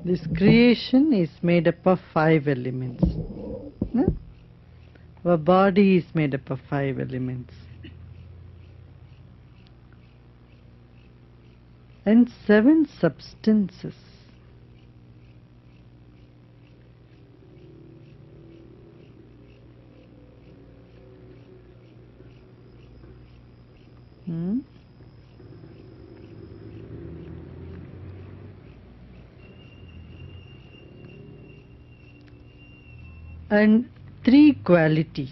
This creation is made up of 5 elements. No? Our body is made up of 5 elements. And 7 substances. And 3 qualities.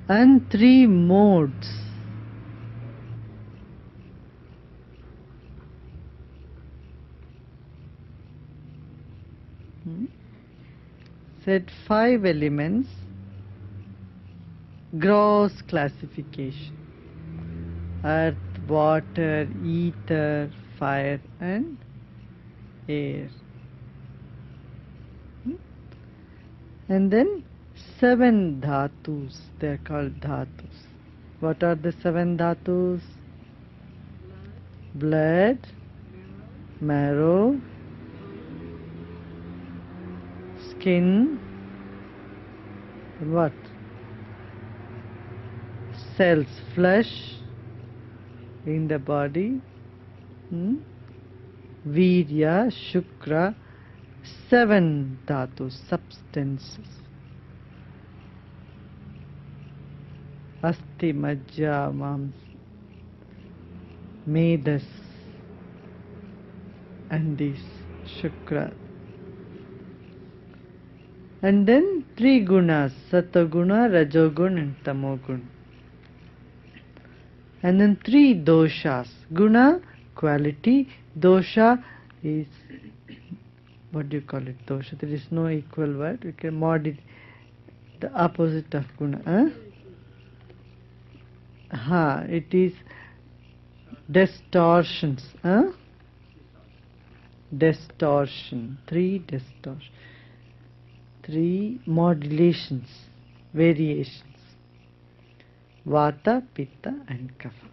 And 3 modes. Said 5 elements, gross classification: earth, water, ether, fire and air. And then 7 dhatus, they are called dhatus. What are the 7 dhatus? Blood, marrow, skin, and what? Cells, flesh in the body, virya, shukra, 7 dhatus, substances. Asti, majja, mams, medas, and these shukra. And then 3 gunas, satoguna, rajoguna and tamoguna. And then 3 doshas. Guna, quality. Dosha is, what do you call it? Dosha. There is no equal word. We can mod it. The opposite of guna. It is distortions. Distortion. 3 distortions. 3 modulations, variations. Vata, Pitta and Kapha.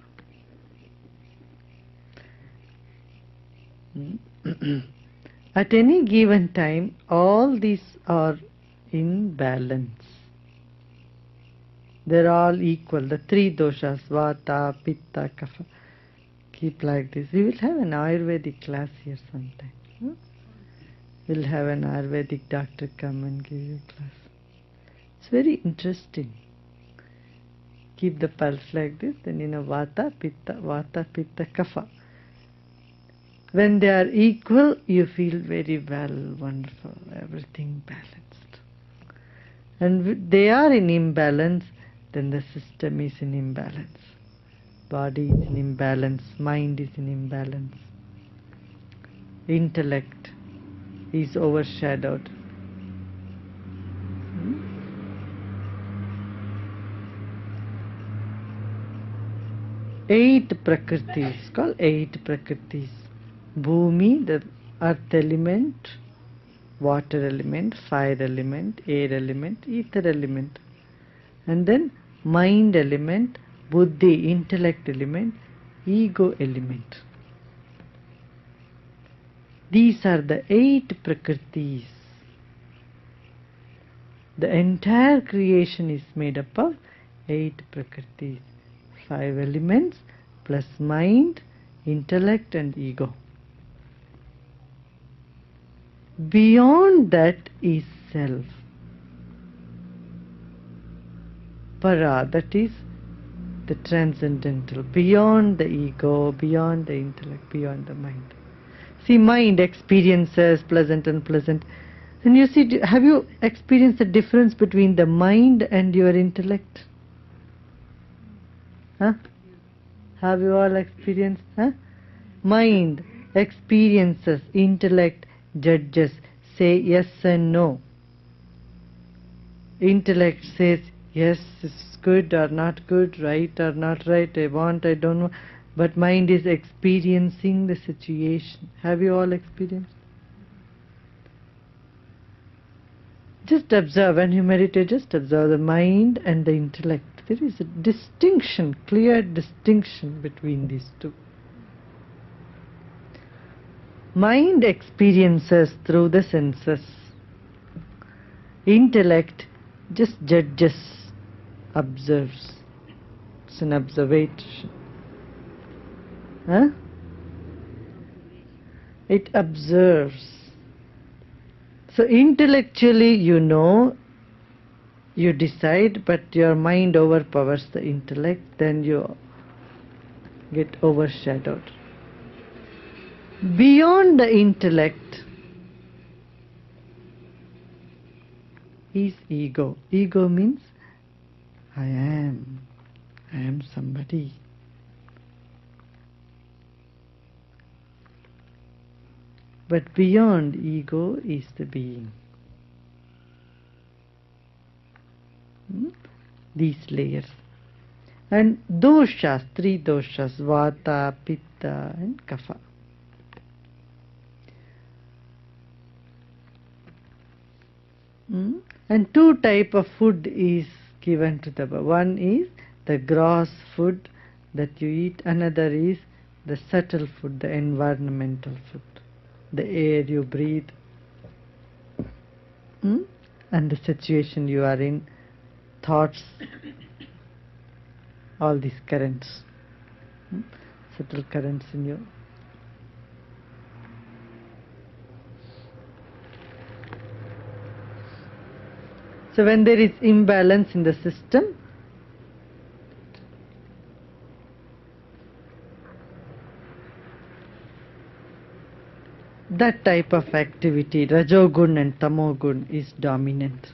At any given time, all these are in balance. They are all equal. The 3 doshas, Vata, Pitta, Kapha. Keep like this. We will have an Ayurvedic class here sometime. We'll have an Ayurvedic doctor come and give you a class. It's very interesting. Keep the pulse like this, then Vata, Pitta, Kapha. When they are equal, you feel very well, wonderful, everything balanced. And they are in imbalance, then the system is in imbalance. Body is in imbalance, mind is in imbalance. Intellect is overshadowed. 8 prakritis, called 8 prakritis. Bhumi, the earth element, water element, fire element, air element, ether element. And then mind element, buddhi, intellect element, ego element. These are the 8 prakritis. The entire creation is made up of 8 prakritis. 5 elements plus mind, intellect and ego. Beyond that is self. Para, that is the transcendental. Beyond the ego, beyond the intellect, beyond the mind. See, mind experiences pleasant and unpleasant. And you see, have you experienced the difference between the mind and your intellect? Have you all experienced? Mind experiences, intellect judges, say yes and no. Intellect says yes, it's good or not good, right or not right, I want, I don't know. But mind is experiencing the situation. Have you all experienced? Just observe, when you meditate, just observe the mind and the intellect. There is a distinction, clear distinction between these two. Mind experiences through the senses. Intellect just judges, observes. It's an observation. Huh? It observes. So intellectually you know, you decide, but your mind overpowers the intellect, then you get overshadowed. Beyond the intellect is ego. Ego means I am somebody. But beyond ego is the being. These layers. And doshas, three doshas, vata, pitta and kapha. And two type of food is given to the body. One is the gross food that you eat. Another is the subtle food, the environmental food, the air you breathe, and the situation you are in, thoughts, all these currents, subtle currents in you. So when there is imbalance in the system, that type of activity, Rajogun and Tamogun, is dominant.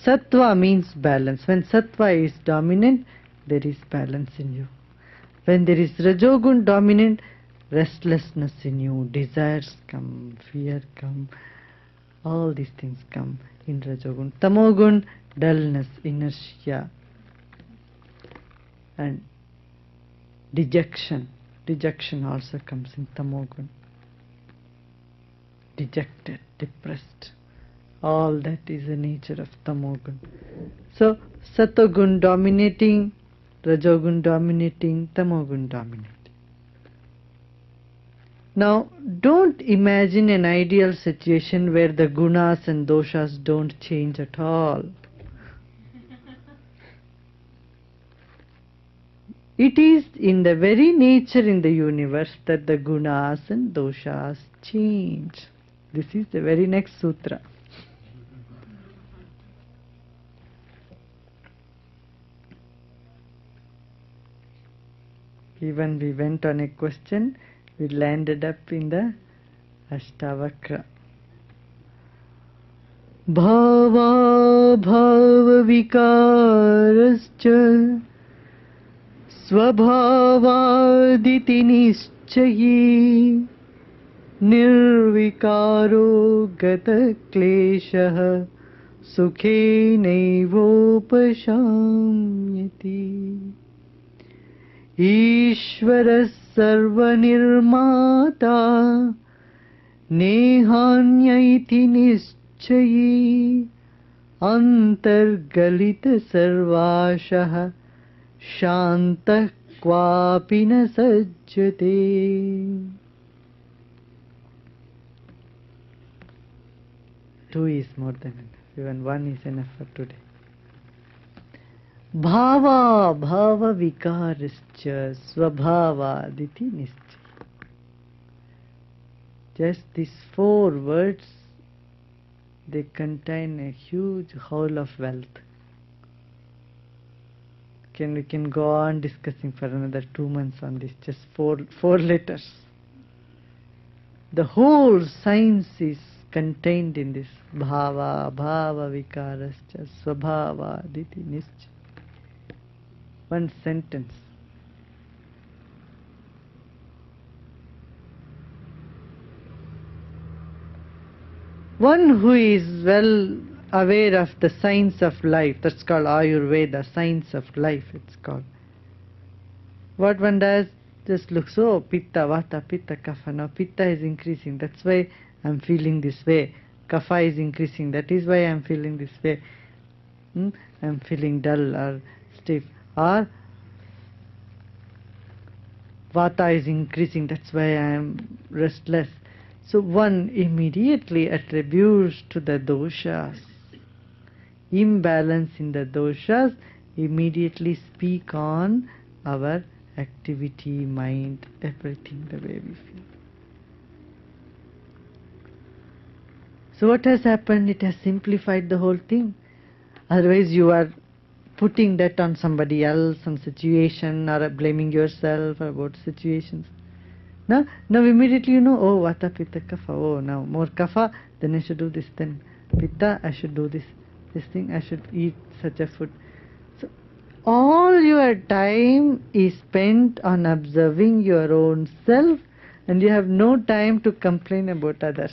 Sattva means balance. When Sattva is dominant, there is balance in you. When there is Rajogun dominant, restlessness in you, desires come, fear come, all these things come in Rajogun. Tamogun, dullness, inertia, and dejection. Dejection also comes in Tamogun. Dejected, depressed. All that is the nature of Tamogun. So, Satogun dominating, Rajogun dominating, Tamogun dominating. Now, don't imagine an ideal situation where the gunas and doshas don't change at all. It is in the very nature in the universe that the gunas and doshas change. This is the very next sutra. Even we went on a question, we landed up in the Ashtavakra. Bhava bhava vikarascha svabhavaditi nischayi nirvikaro gata kleshah sukhe naivopashamyati. Ishvara sarva nirmata nehanyaiti nischayi antargalita sarvashah shantah kvapi na sajjate. Two is more than enough. Even one is enough for today. Bhava bhava vikarascha svabhava diti nischa. Just these four words, they contain a huge haul of wealth. We can go on discussing for another 2 months on this, just four letters. The whole science is contained in this. Bhava bhava vikarascha svabhava diti nischa. One sentence. One who is well aware of the science of life, that's called Ayurveda, science of life it's called. What one does, just looks, oh, pitta, vata, pitta, kapha. Now pitta is increasing, that's why I'm feeling this way. Kapha is increasing, that is why I'm feeling this way. I'm feeling dull or stiff, or Vata is increasing, that's why I am restless. So one immediately attributes to the doshas. Imbalance in the doshas immediately speak on our activity, mind, everything, the way we feel. So what has happened? It has simplified the whole thing. Otherwise you are putting that on somebody else, some situation, or blaming yourself about situations. Now immediately you know, oh, Vata, Pitta, Kapha, oh, now more Kapha, then I should do this, then Pitta, I should do this thing, I should eat such a food. So all your time is spent on observing your own self, and you have no time to complain about others.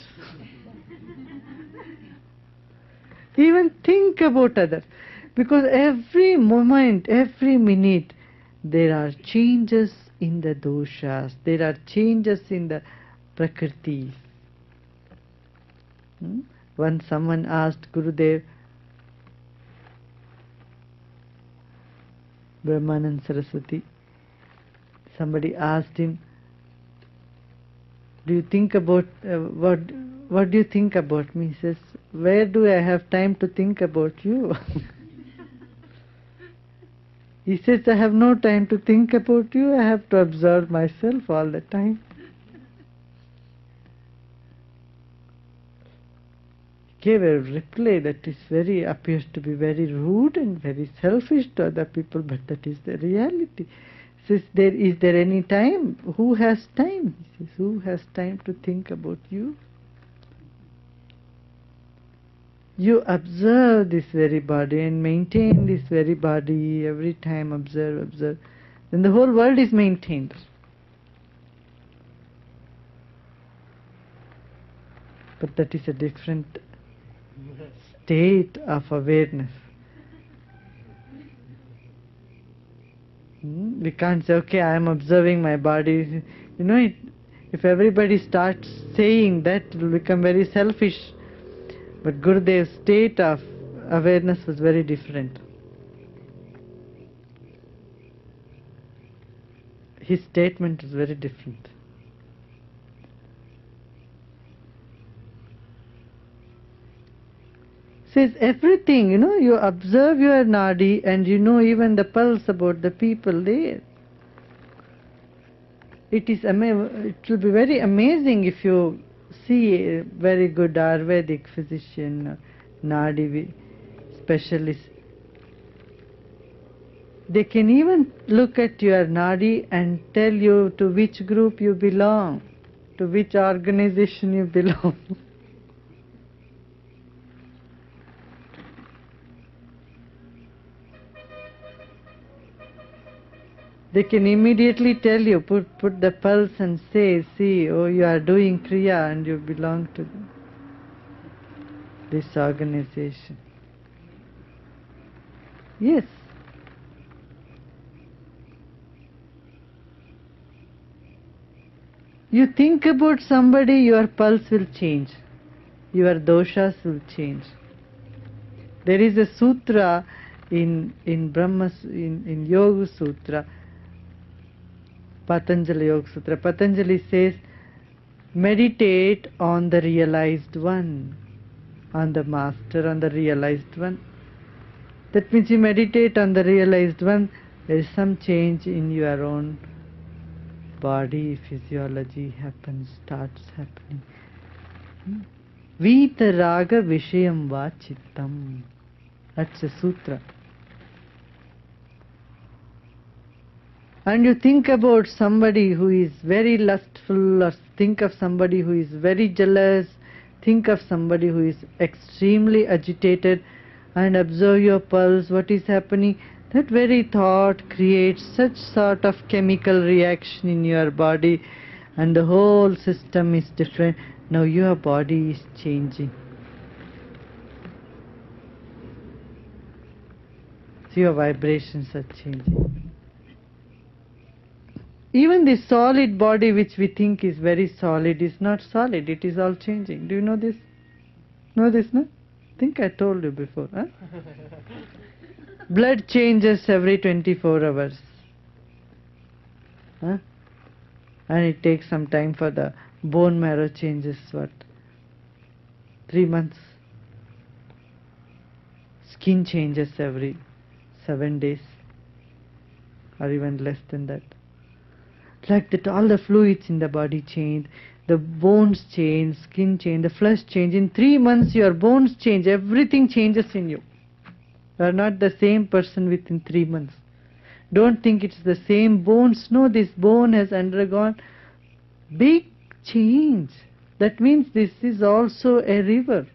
Even think about others. Because every moment, every minute, there are changes in the doshas, there are changes in the prakriti. Once someone asked Gurudev, Brahmanand Saraswati, somebody asked him, do you think about, what do you think about me? He says, where do I have time to think about you? He says, I have no time to think about you, I have to observe myself all the time. He gave a reply that appears to be very rude and very selfish to other people, but that is the reality. He says, is there any time? Who has time? He says, who has time to think about you? You observe this very body and maintain this very body every time, observe. Then the whole world is maintained. But that is a different state of awareness. We can't say, okay, I am observing my body. You know, if everybody starts saying that, it will become very selfish. But Gurudev's state of awareness was very different. His statement is very different. Says everything, you observe your nadi and you know even the pulse about the people there. It will be very amazing if you see a very good Ayurvedic physician, nadi specialist. They can even look at your nadi and tell you to which group you belong, to which organization you belong. They can immediately tell you, put the pulse and say, see, oh, you are doing Kriya and you belong to this organization. Yes. You think about somebody, your pulse will change. Your doshas will change. There is a sutra in Yoga Sutra, Patanjali Yoga Sutra. Patanjali says, meditate on the realized one, on the master, on the realized one. That means you meditate on the realized one, there is some change in your own body, physiology starts happening. Vita raga vishayam va chittam. That's a sutra. And you think about somebody who is very lustful, or think of somebody who is very jealous, think of somebody who is extremely agitated, and observe your pulse, what is happening. That very thought creates such sort of chemical reaction in your body, and the whole system is different. Now your body is changing. So your vibrations are changing. Even the solid body which we think is very solid is not solid, it is all changing. Do you know this? Know this, no? I think I told you before. Huh? Blood changes every 24 hours. Huh? And it takes some time for the bone marrow changes, what? 3 months. Skin changes every 7 days. Or even less than that. Like that, all the fluids in the body change, the bones change, skin change, the flesh change. In 3 months your bones change, everything changes in you. You are not the same person within 3 months. Don't think it's the same bones. No, this bone has undergone big change. That means this is also a river.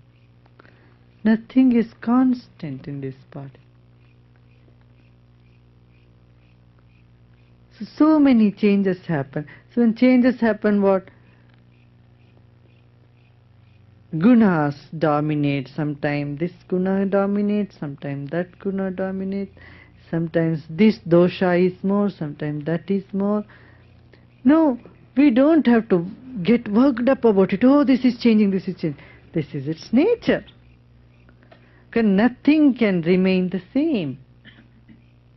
Nothing is constant in this body. So many changes happen. So when changes happen, what? Gunas dominate. Sometimes this guna dominates, sometimes that guna dominates. Sometimes this dosha is more, sometimes that is more. No, we don't have to get worked up about it. Oh, this is changing, this is changing. This is its nature. Because nothing can remain the same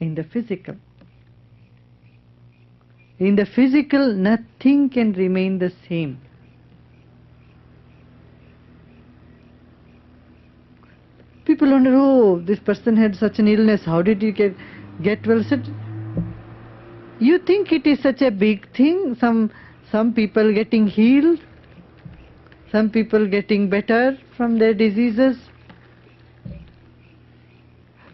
in the physical. In the physical, nothing can remain the same. People wonder, oh, this person had such an illness, how did he get well? You think it is such a big thing? Some people getting healed, some people getting better from their diseases.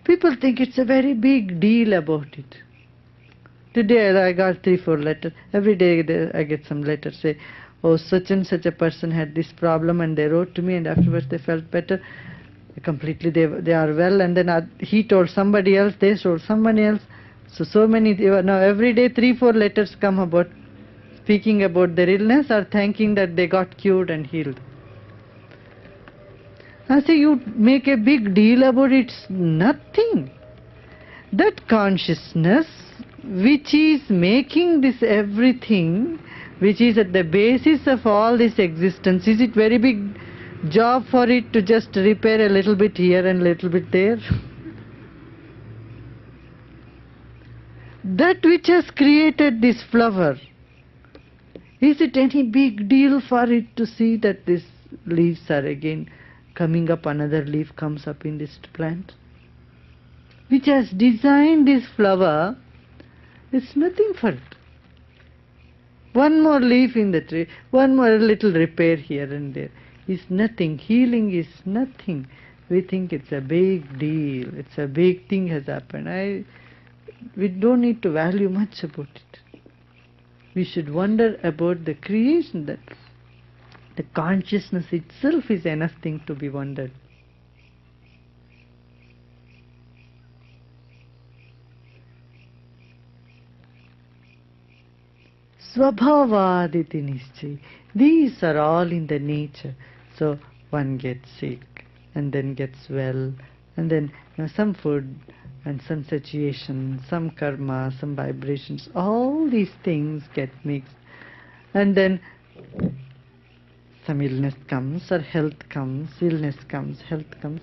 People think it's a very big deal about it. Today I got 3-4 letters. Every day I get some letters say, oh, such and such a person had this problem, and they wrote to me, and afterwards they felt better. Completely they are well, and then he told somebody else, they told somebody else. So many, now every day 3-4 letters come about speaking about their illness or thanking that they got cured and healed. I say, you make a big deal about it. It's nothing. That consciousness which is making this everything, which is at the basis of all this existence, is it very big job for it to just repair a little bit here and a little bit there? That which has created this flower, is it any big deal for it to see that these leaves are again coming up, another leaf comes up in this plant? Which has designed this flower, it's nothing for it. One more leaf in the tree, one more little repair here and there is nothing. Healing is nothing. We think it's a big deal, it's a big thing has happened. We don't need to value much about it. We should wonder about the creation, that the consciousness itself is enough thing to be wondered. Svabhavaditi nischay. These are all in the nature. So one gets sick and then gets well, and then some food and some situation, some karma, some vibrations, all these things get mixed, and then some illness comes or health comes, illness comes, health comes.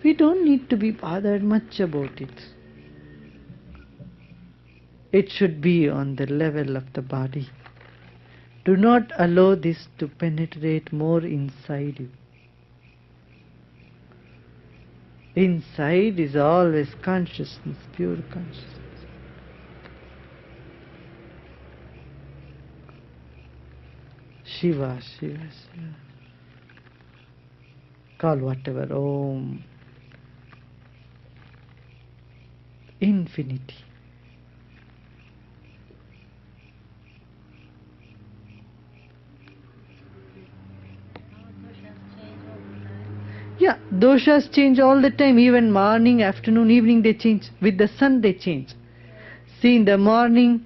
We don't need to be bothered much about it. It should be on the level of the body. Do not allow this to penetrate more inside you. Inside is always consciousness, pure consciousness. Shiva, Shiva, Shiva. Call whatever, Om. Infinity. Yeah, doshas change all the time, even morning, afternoon, evening they change. With the sun they change. See, in the morning,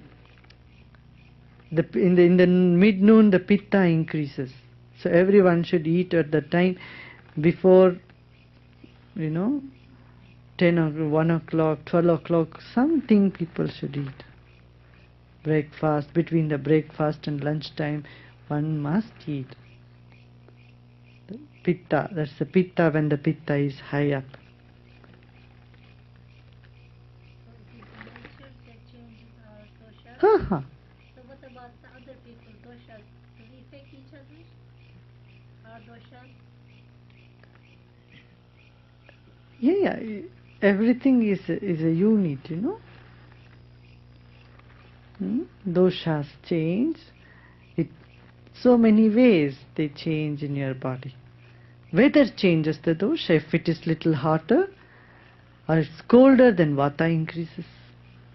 in the mid-noon the pitta increases. So everyone should eat at the time before, 10 or 1 o'clock, 12 o'clock, something people should eat. Breakfast, between the breakfast and lunchtime, one must eat. Pitta, that's the pitta when the pitta is high up. Yeah, everything is a unit, you know. Doshas change. It so many ways they change in your body. Weather changes the dosha. If it is little hotter or it's colder, then vata increases.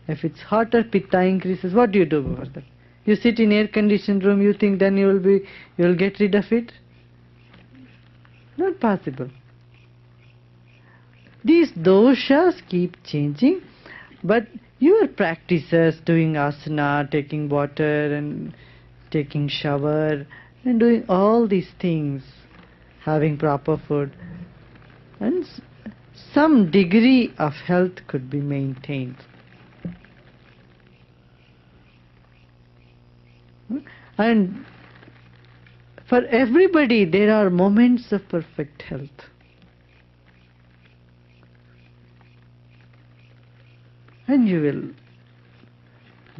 If it's hotter, pitta increases. What do you do about that? You sit in air-conditioned room. You think then you will get rid of it? Not possible. These doshas keep changing, but your practices, doing asana, taking water and taking shower and doing all these things, having proper food, and some degree of health could be maintained. And for everybody there are moments of perfect health. And you will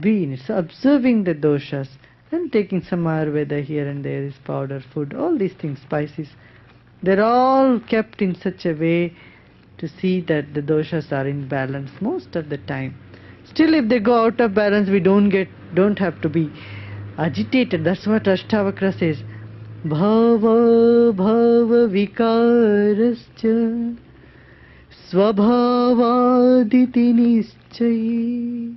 be in it. So observing the doshas and taking some Ayurveda here and there is powder food, all these things, spices, they're all kept in such a way to see that the doshas are in balance most of the time. Still, if they go out of balance, we don't have to be agitated. That's what Ashtavakra says. Bhava bhava vikarascha svabhavaditi nischayi.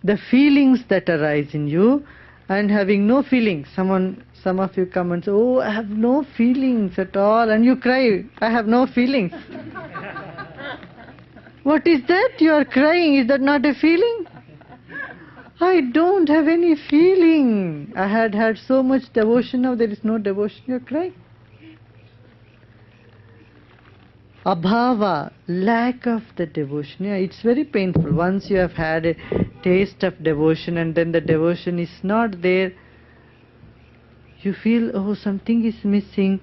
The feelings that arise in you and having no feelings. Some of you come and say, oh, I have no feelings at all, and you cry, I have no feelings. What is that? You are crying. Is that not a feeling? I don't have any feeling. I had so much devotion, now there is no devotion. You are crying. Abhava, lack of the devotion. Yeah, it's very painful. Once you have had a taste of devotion and then the devotion is not there, you feel, oh, something is missing.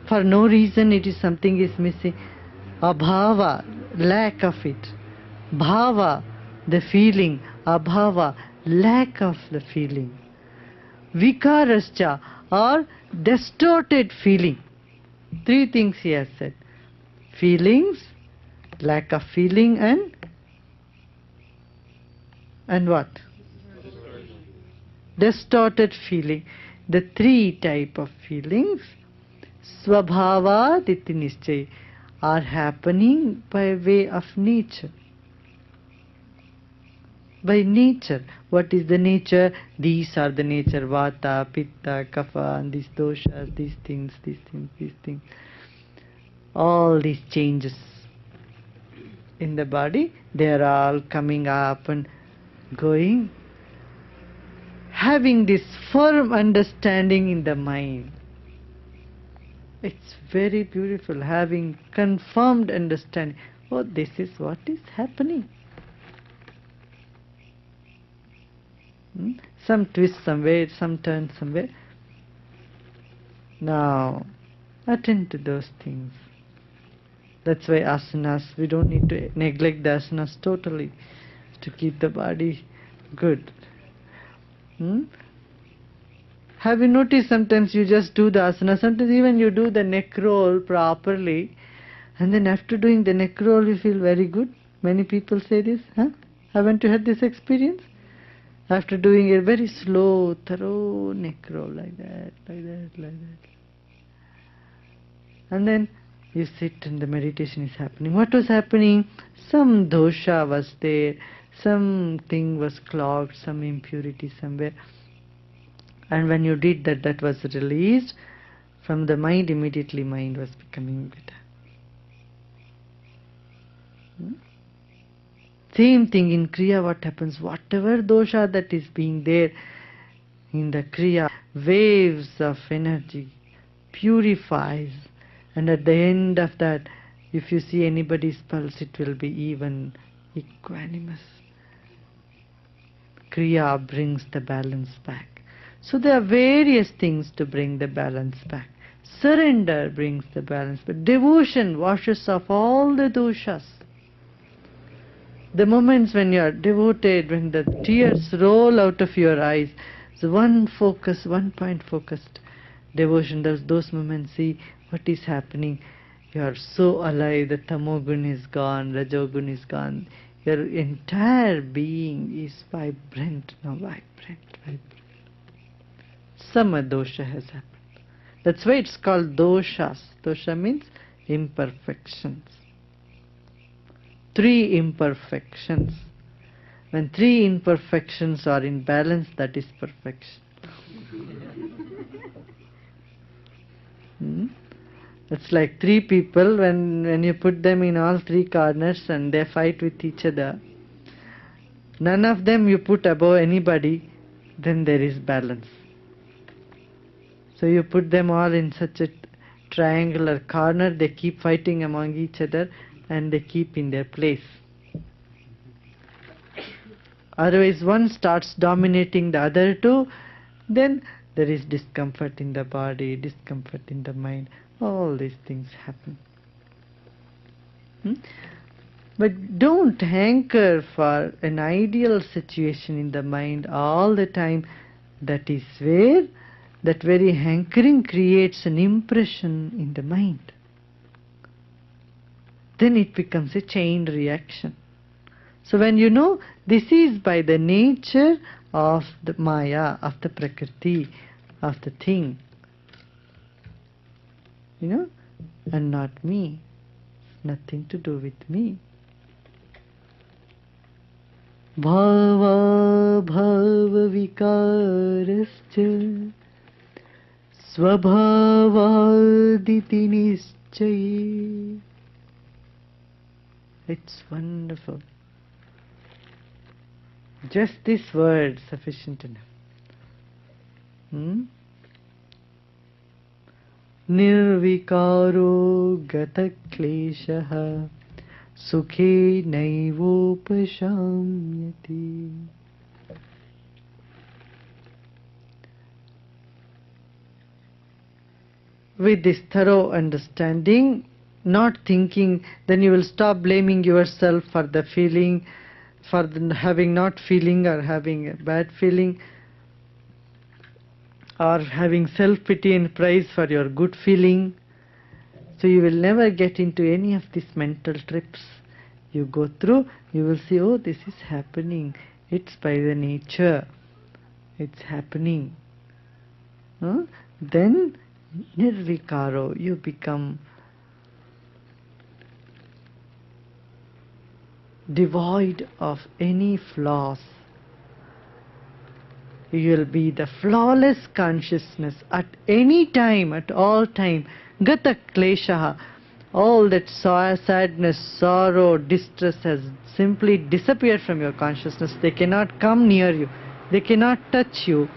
For no reason it is something is missing. Abhava, lack of it. Bhava, the feeling. Abhava, lack of the feeling. Vikarascha, or distorted feeling. Three things he has said. Feelings, lack of feeling, and what? Distorted feeling. The three type of feelings, svabhava diti nischay, are happening by way of nature. By nature. What is the nature? These are the nature. Vata, pitta, kapha, and these doshas, these things. All these changes in the body, they are all coming up and going. Having this firm understanding in the mind. It's very beautiful. Having confirmed understanding. Oh, this is what is happening. Some twist somewhere, some turn somewhere. Now, attend to those things. That's why asanas, we don't need to neglect the asanas totally to keep the body good. Have you noticed sometimes you just do the asana, sometimes even you do the neck roll properly, and then after doing the neck roll you feel very good? Many people say this, huh? Haven't you had this experience? After doing a very slow, thorough neck roll like that. And then you sit and the meditation is happening. What was happening? Some dosha was there, something was clogged, some impurity somewhere. And when you did that, that was released from the mind, immediately mind was becoming better. Same thing in Kriya, what happens? Whatever dosha that is being there in the Kriya, waves of energy purifies, and at the end of that, if you see anybody's pulse, it will be even equanimous. Kriya brings the balance back. So there are various things to bring the balance back. Surrender brings the balance back. Devotion washes off all the doshas. The moments when you are devoted, when the tears roll out of your eyes, So one focus, one point focused devotion. Those moments, see what is happening. You are so alive. The tamogun is gone, rajogun is gone. Your entire being is vibrant, now vibrant, vibrant. Sama dosha has happened. That's why it's called doshas. Dosha means imperfections. 3 imperfections. When 3 imperfections are in balance, that is perfection. It's like 3 people, when you put them in all 3 corners and they fight with each other, none of them you put above anybody, then there is balance. So you put them all in such a triangular corner, they keep fighting among each other and they keep in their place. Otherwise one starts dominating the other 2, then there is discomfort in the body, discomfort in the mind. All these things happen. But don't hanker for an ideal situation in the mind all the time. That is where that very hankering creates an impression in the mind. Then it becomes a chain reaction. So when you know this is by the nature of the Maya, of the Prakriti, of the thing, and not me, nothing to do with me. Bhava bhava vikarascha svabhavaditi nischaye. It's wonderful. Just this word sufficient enough. Nirvikaro gata kleshaha sukhe naivopashamyati. With this thorough understanding, not thinking, then you will stop blaming yourself for the feeling, for the having not feeling or having a bad feeling, or having self-pity and praise for your good feeling. So you will never get into any of these mental trips. You go through, you will see, oh, this is happening. It's by the nature. It's happening. Then, nirvikaro, you become devoid of any flaws. You will be the flawless consciousness at any time, at all time. Gata kleshaha, all that sadness, sorrow, distress has simply disappeared from your consciousness. They cannot come near you. They cannot touch you.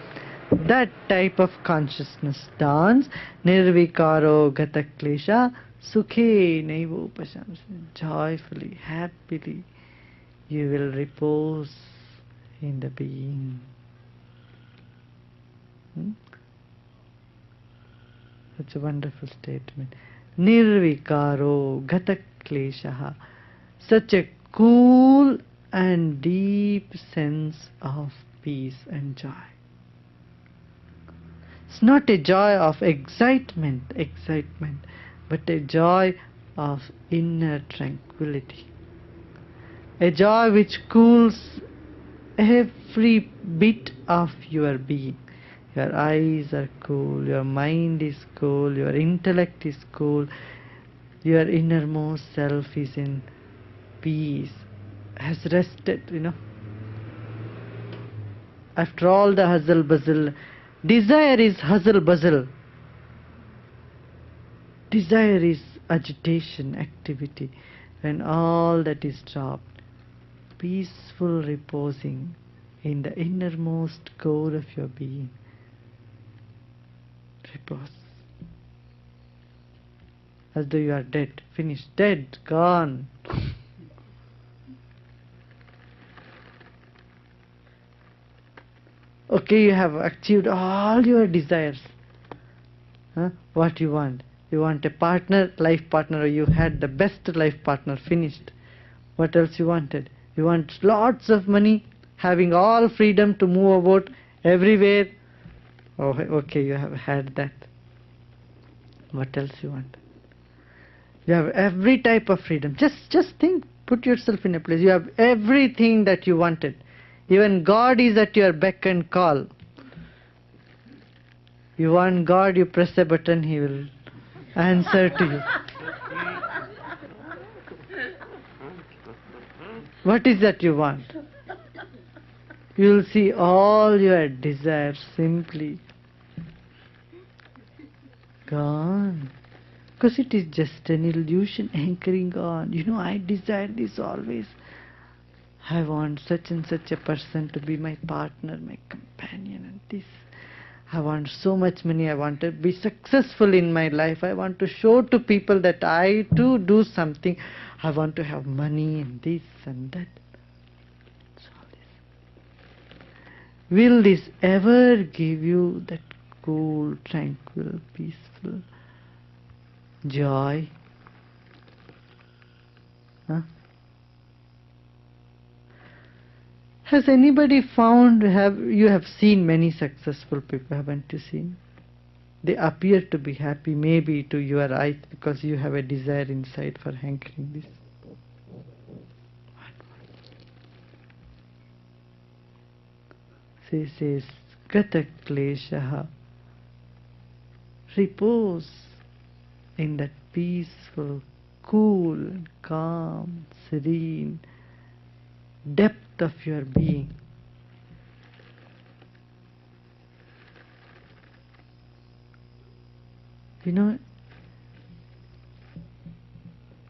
That type of consciousness dawns. Nirvikaro gata klesha sukhe naivopasham. Joyfully, happily, you will repose in the being. Such a wonderful statement. Nirvikaro gata kleshaha. Such a cool and deep sense of peace and joy. It's not a joy of excitement, but a joy of inner tranquility. A joy which cools every bit of your being. Your eyes are cool, your mind is cool, your intellect is cool, your innermost self is in peace, has rested, After all the hustle bustle, desire is hustle bustle. Desire is agitation, activity. When all that is dropped, peaceful reposing in the innermost core of your being. Repose. As though you are dead, finished, dead, gone. Okay, you have achieved all your desires. What you want? You want a partner, life partner, or you had the best life partner, finished. What else you wanted? You want lots of money, having all freedom to move about Everywhere, oh, okay, you have had that. What else you want? You have every type of freedom. Just think, put yourself in a place. You have everything that you wanted. Even God is at your beck and call. You want God, you press a button, He will answer to you. What is that you want? You will see all your desires simply gone. Because it is just an illusion anchoring on. I desire this always. I want such and such a person to be my partner, my companion, and this. I want so much money. I want to be successful in my life. I want to show to people that I too do something. I want to have money and this and that. It's all this. Will this ever give you that cool, tranquil, peaceful joy? Huh? Has anybody found, you have seen many successful people, haven't you seen? They appear to be happy, maybe to your eyes, because you have a desire inside for hankering this. She says, Gata kleshaha. Repose in that peaceful, cool, calm, serene depth of your being.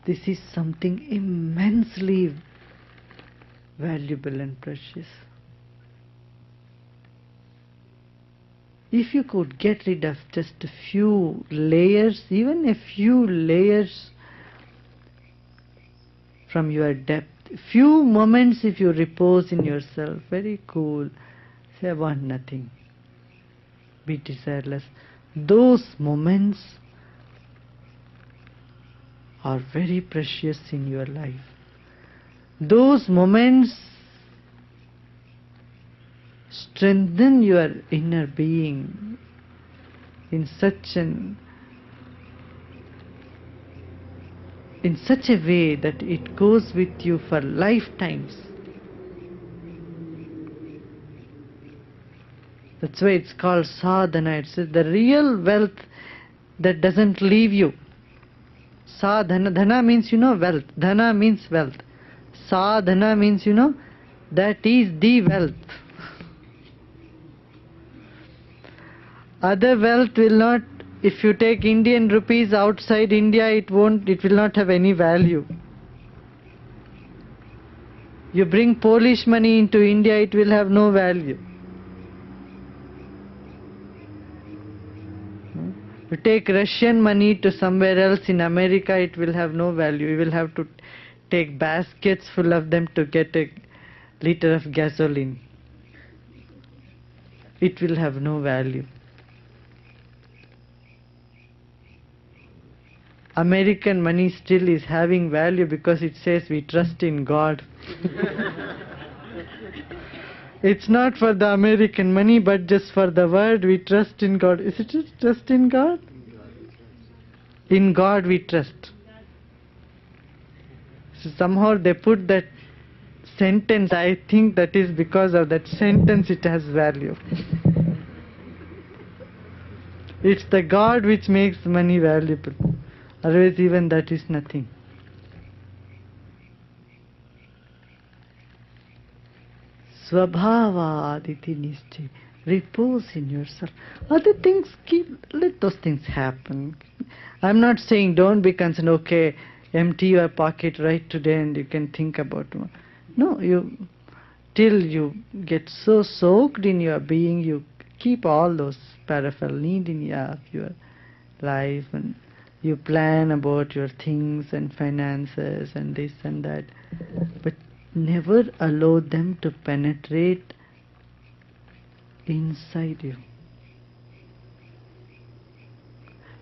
This is something immensely valuable and precious. If you could get rid of just a few layers, even a few layers from your depth, few moments if you repose in yourself, very cool, say I want nothing, be desireless. Those moments are very precious in your life. Those moments strengthen your inner being in such a way that it goes with you for lifetimes. That's why it's called sadhana. It's the real wealth that doesn't leave you. Sadhana, dhana means wealth. Dhana means wealth. Sadhana means that is the wealth. Other wealth will not, if you take Indian rupees outside India, it will not have any value. You bring Polish money into India, it will have no value. You take Russian money to somewhere else in America, it will have no value. You will have to take baskets full of them to get a liter of gasoline. It will have no value. American money still is having value because it says we trust in God. It's not for the American money, but just for the word we trust in God. Is it trust in God? In God we trust. So somehow they put that sentence, I think that is because of that sentence it has value. It's the God which makes money valuable. Otherwise even that is nothing. Svabhavaditi nishchay. Repose in yourself. Other things, let those things happen. I'm not saying don't be concerned, okay, empty your pocket right today and you can think about tomorrow. No, till you get so soaked in your being, you keep all those peripheral needs in your life, and you plan about your things and finances and this and that, but never allow them to penetrate inside you.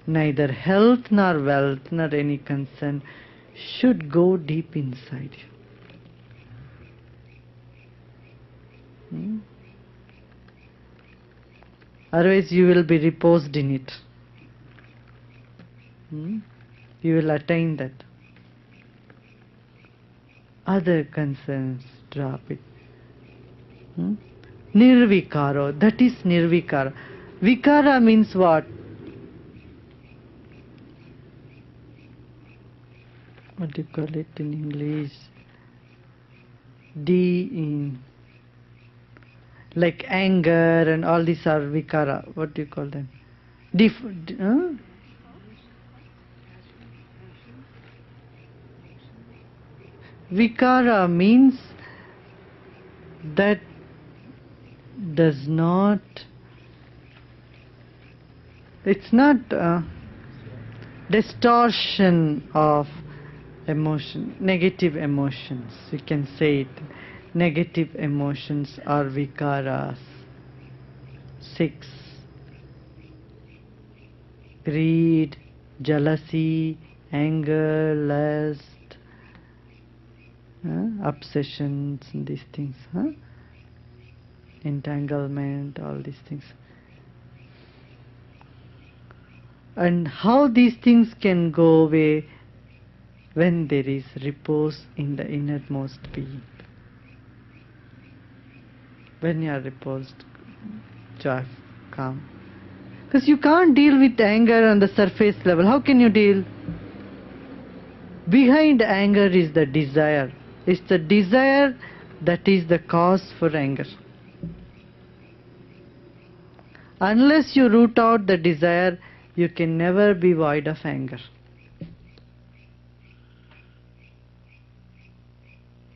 Neither health nor wealth nor any concern should go deep inside you. Otherwise you will be reposed in it. You will attain that. Other concerns, drop it. Nirvikaro, that is nirvikara. Vikara means what? What do you call it in English? Like anger and all these are vikara. What do you call them? Vikara means that does not, it's not distortion of emotion, negative emotions, we can say it. Negative emotions are vikaras. 6. Greed, jealousy, anger, lust, obsessions and these things, entanglement, all these things. And how these things can go away? When there is repose in the innermost being. When you are reposed, joy, calm. Because you can't deal with anger on the surface level. How can you deal? Behind anger is the desire. It's the desire that is the cause for anger. Unless you root out the desire, you can never be void of anger.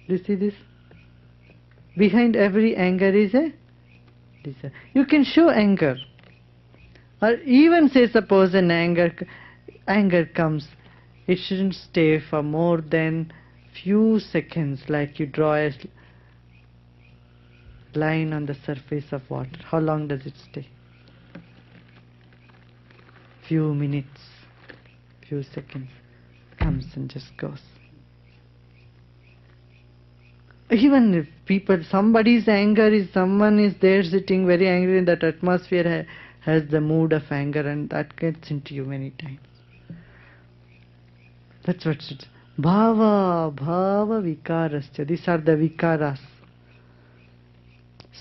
Do you see this? Behind every anger is a desire. You can show anger. Or even say suppose an anger comes, it shouldn't stay for more than few seconds, like you draw a line on the surface of water. How long does it stay? Few minutes, few seconds, comes and just goes. Even if people, somebody's anger is, someone is there sitting very angry, in that atmosphere has the mood of anger, and that gets into you many times. That's what it is. Bhava vikarascha. These are the vikaras.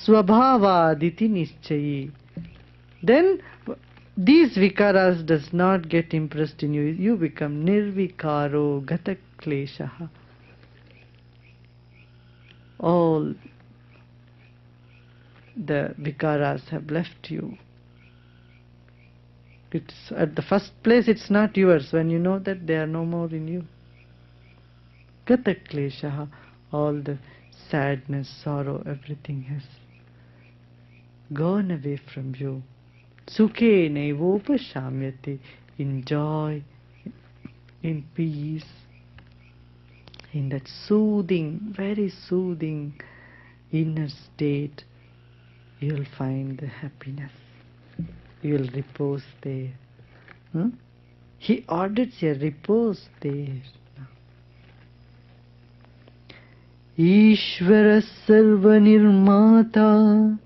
Swabhava diti nischayi. Then these vikaras does not get impressed in you. You become nirvikaro gata kleshaha. All the vikaras have left you. It's at the first place, it's not yours. When you know that they are no more in you. Gata kleshaha, all the sadness, sorrow, everything has gone away from you. Sukhe naivopashamyate, in joy, in peace, in that soothing, very soothing inner state, you'll find the happiness. You'll repose there. He orders a repose there. Ishvara sarva nirmata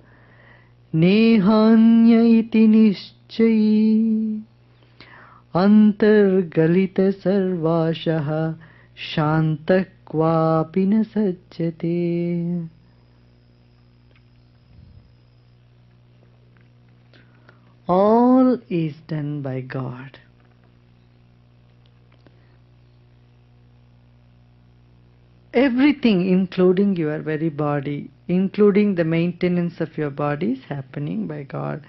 nehanya iti nishchayi antargalita sarvashaha shantakvapi na sajjate. All is done by God. Everything, including your very body, including the maintenance of your body, is happening by God.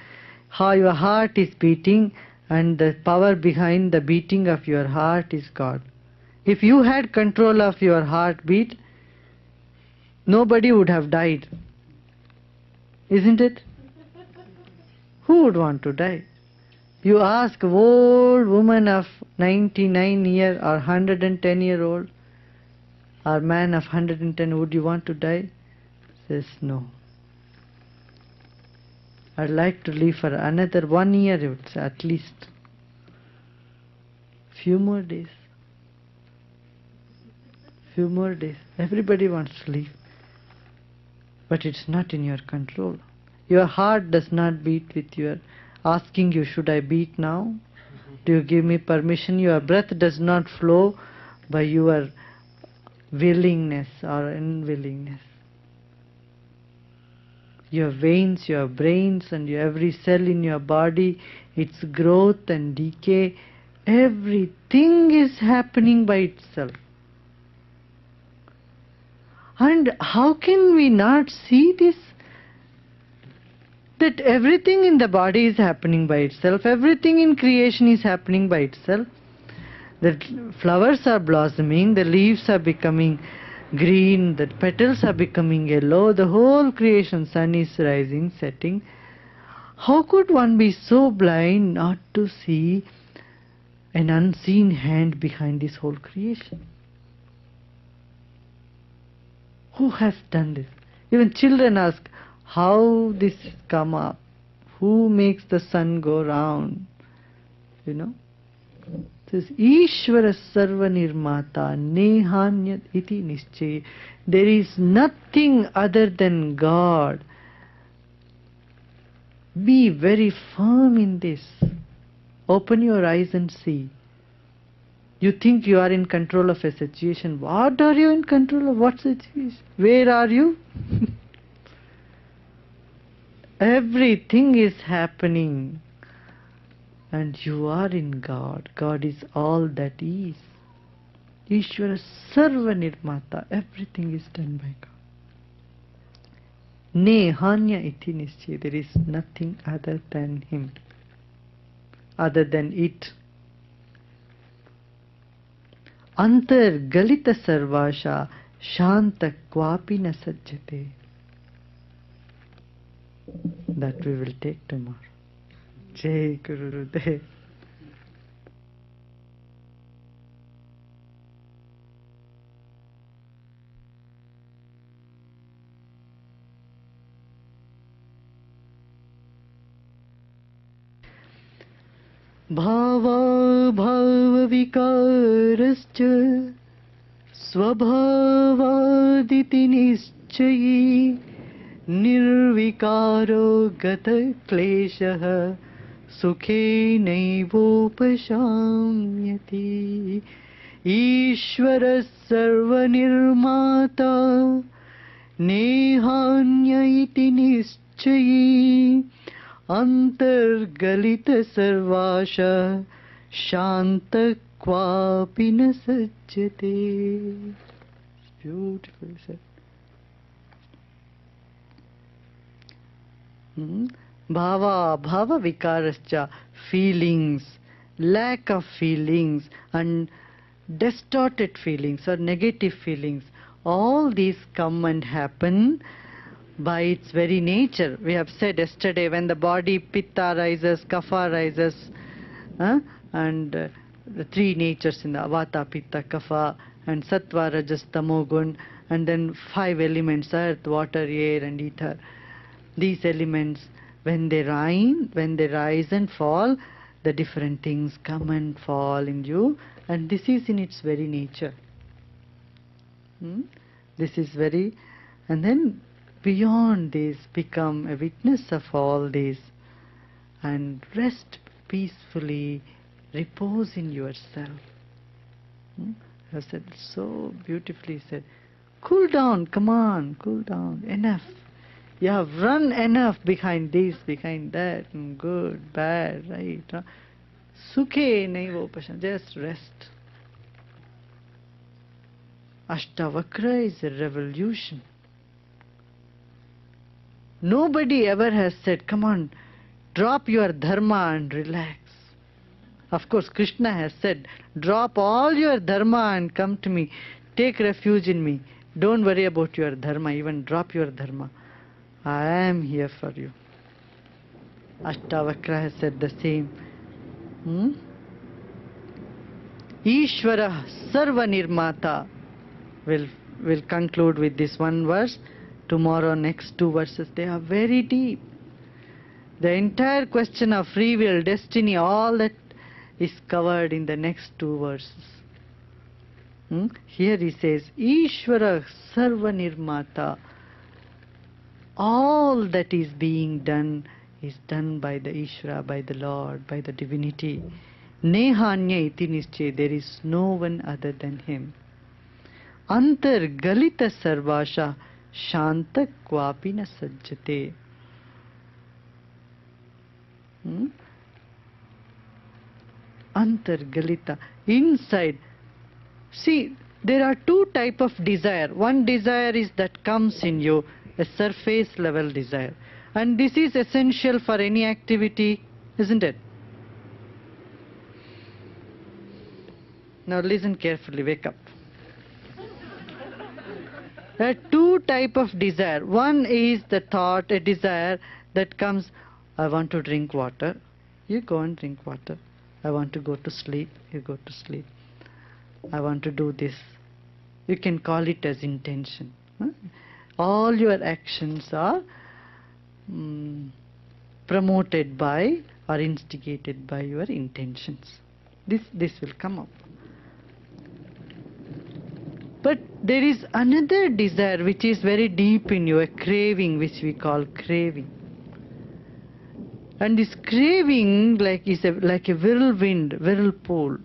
How your heart is beating, and the power behind the beating of your heart is God. If you had control of your heartbeat, nobody would have died. Isn't it? Who would want to die? You ask an old woman of 99 year or 110-year-old, or man of 110, would you want to die? Says no. I'd like to live for another 1 year, it would say, at least. Few more days. Few more days. Everybody wants to live. But it's not in your control. Your heart does not beat with your asking you, should I beat now? Do you give me permission? Your breath does not flow by your willingness or unwillingness. Your veins, your brains, and every cell in your body, its growth and decay, everything is happening by itself. And how can we not see this? That everything in the body is happening by itself, everything in creation is happening by itself. The flowers are blossoming, the leaves are becoming green, the petals are becoming yellow, the whole creation, sun is rising, setting. How could one be so blind not to see an unseen hand behind this whole creation? Who has done this? Even children ask, how this come up? Who makes the sun go round? You know? It says, Ishvara sarva nirmata nehanyat iti nischay. There is nothing other than God. Be very firm in this. Open your eyes and see. You think you are in control of a situation. What are you in control of? What situation? Where are you? Everything is happening. And you are in God. God is all that is. Ishvara sarva nirmata. Everything is done by God. Ne hanya iti nischay. There is nothing other than Him. Other than it. Antar galita sarvasha shanta kvapi na sajjate. That we will take tomorrow. Jai Gurudev. Bhava bhava vikarascha svabhavaditi nischayi nirvikaro gata kleshah sukhe naivopashamyati Ishvara sarva nirmata nehanya iti nischayi Antargalita sarvasha shanta kvapi na sajjate. Beautiful said. Bhava vikarascha, feelings, lack of feelings and distorted feelings or negative feelings. All these come and happen by its very nature. We have said yesterday, when the body pitta rises, kapha rises, and the three natures in the vata, pitta, kapha, and sattva, rajas, tamogun, and then 5 elements, earth, water, air, and ether. These elements, when they rise and fall, the different things come and fall in you, and this is in its very nature. This is very, and then beyond this, become a witness of all this and rest peacefully, repose in yourself. I said so beautifully said, cool down, come on, cool down, enough. You have run enough behind this, behind that, good, bad, right. Sukhe naivopashan, just rest. Ashtavakra is a revolution. Nobody ever has said, come on, drop your dharma and relax. Of course, Krishna has said, drop all your dharma and come to me. Take refuge in me. Don't worry about your dharma, even drop your dharma. I am here for you. Ashtavakra has said the same. Ishvara sarva nirmata. We'll conclude with this one verse. Tomorrow, next 2 verses, they are very deep. The entire question of free will, destiny, all that is covered in the next 2 verses. Here he says, Ishvara sarva nirmata. all that is being done is done by the Ishvara, by the Lord, by the divinity. Nehanya iti nische, there is no one other than Him. Antar galita sarvasha shanta kvapi na sajjate. Antar galita, inside. See, there are two types of desire. One desire is that comes in you, a surface level desire. And this is essential for any activity, isn't it? Now listen carefully, wake up. There are two types of desire. One is the thought, a desire that comes, I want to drink water. You go and drink water. I want to go to sleep. You go to sleep. I want to do this. You can call it as intention. All your actions are promoted by or instigated by your intentions. This will come up. But there is another desire which is very deep in you, a craving, which we call craving. And this craving is like a whirlwind, whirlpool.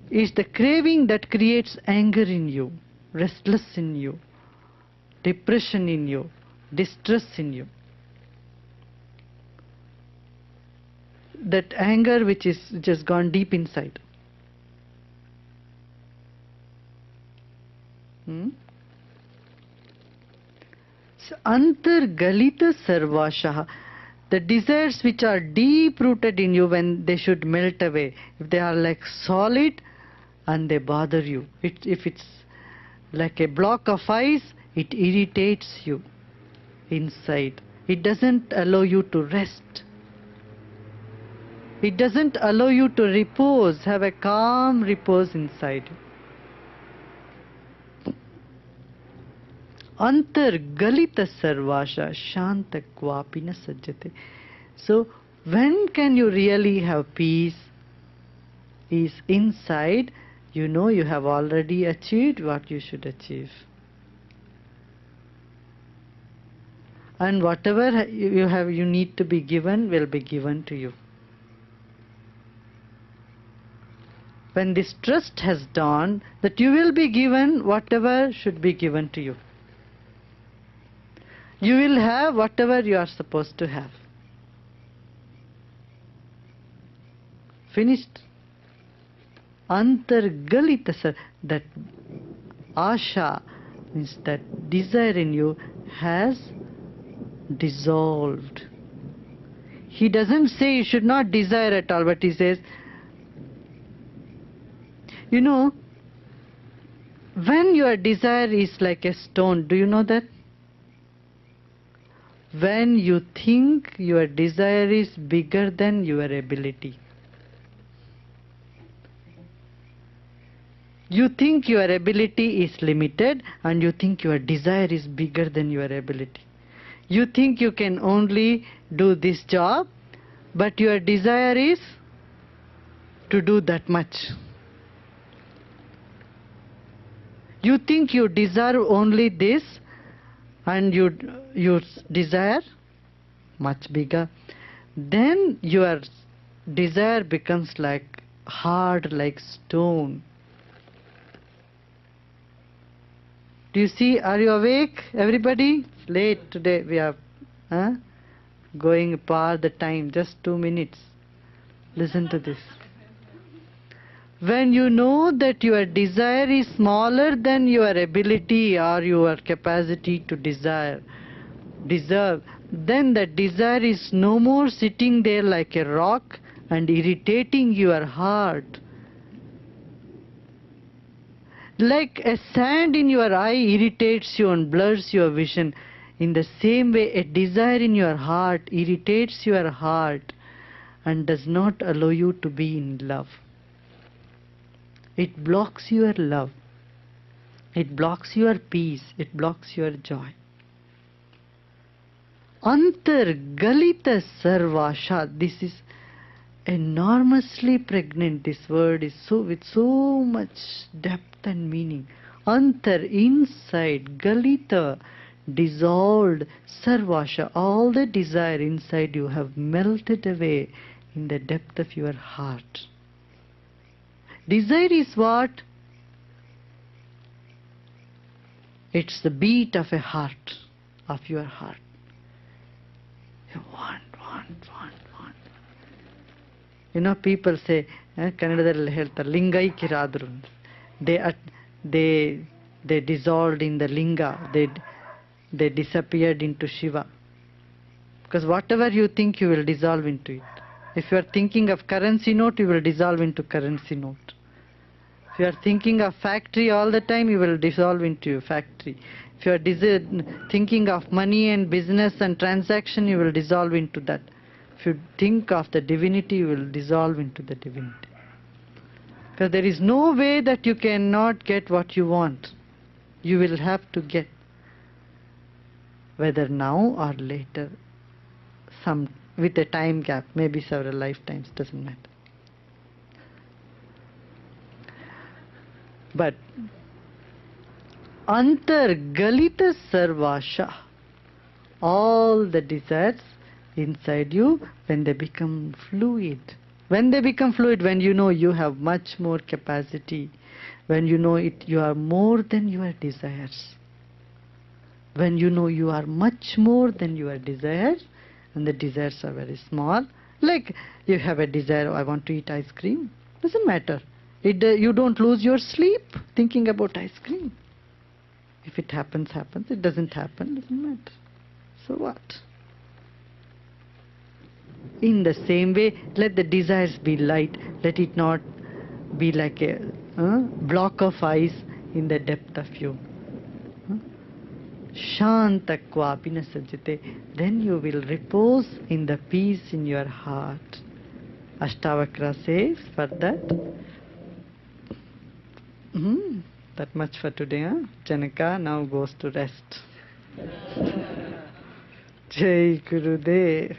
Is the craving that creates anger in you, restless in you, depression in you, distress in you. That anger which is just gone deep inside. So, antar galita sarvashaha, the desires which are deep rooted in you, when they should melt away, if they are like solid and they bother you, if it's like a block of ice, it irritates you inside. It doesn't allow you to rest. It doesn't allow you to repose, have a calm repose inside you. Antar galita sarvasha shanta kvapina sajjate. So when can you really have peace? Is inside. You know you have already achieved what you should achieve. And whatever you need to be given will be given to you. When this trust has dawned that you will be given whatever should be given to you. You will have whatever you are supposed to have. Finished. Antargalita, sir, that asha means that desire in you has dissolved. He doesn't say you should not desire at all, but he says, you know, when your desire is like a stone, do you know that? When you think your desire is bigger than your ability. You think your ability is limited and you think your desire is bigger than your ability. You think you can only do this job, but your desire is to do that much. You think you deserve only this and you desire much bigger. Then your desire becomes like hard, like stone. Do you see? Are you awake, everybody? It's late today. We are going past the time, just 2 minutes. Listen to this. When you know that your desire is smaller than your ability or your capacity to deserve, then that desire is no more sitting there like a rock and irritating your heart. Like a sand in your eye irritates you and blurs your vision, in the same way a desire in your heart irritates your heart and does not allow you to be in love. It blocks your love. It blocks your peace. It blocks your joy. Antargalita sarvasha. This is enormously pregnant. This word is with so much depth and meaning. Antar, inside. Galita, dissolved sarvasha, all the desire inside you have melted away in the depth of your heart. Desire is what? It's the beat of a heart, of your heart. You want. You know, people say, Kannadalli ಹೇಳ್ತಾರೆ ಲಿಂಗೈಕ್ಯರಾದರು ಅಂತ. They dissolved in the linga, they disappeared into Shiva. Because whatever you think, you will dissolve into it. If you are thinking of currency note, you will dissolve into currency note. If you are thinking of factory all the time, you will dissolve into your factory. If you are thinking of money and business and transaction, you will dissolve into that. If you think of the divinity, you will dissolve into the divinity. Because there is no way that you cannot get what you want. You will have to get, whether now or later, some with a time gap, maybe several lifetimes, doesn't matter. But antargalita sarvasha, all the desires inside you, when they become fluid, when you know you have much more capacity, when you know you are more than your desires, when you know you are much more than your desires, and the desires are very small, like you have a desire, I want to eat ice cream, doesn't matter. You don't lose your sleep thinking about ice cream. If it happens, happens. It doesn't happen, doesn't matter. So what? In the same way, let the desires be light. Let it not be like a block of ice in the depth of you. Shantakvapi na sajjate. Then you will repose in the peace in your heart. Ashtavakra says for that. That much for today, huh? Janaka now goes to rest. Jai Gurudev.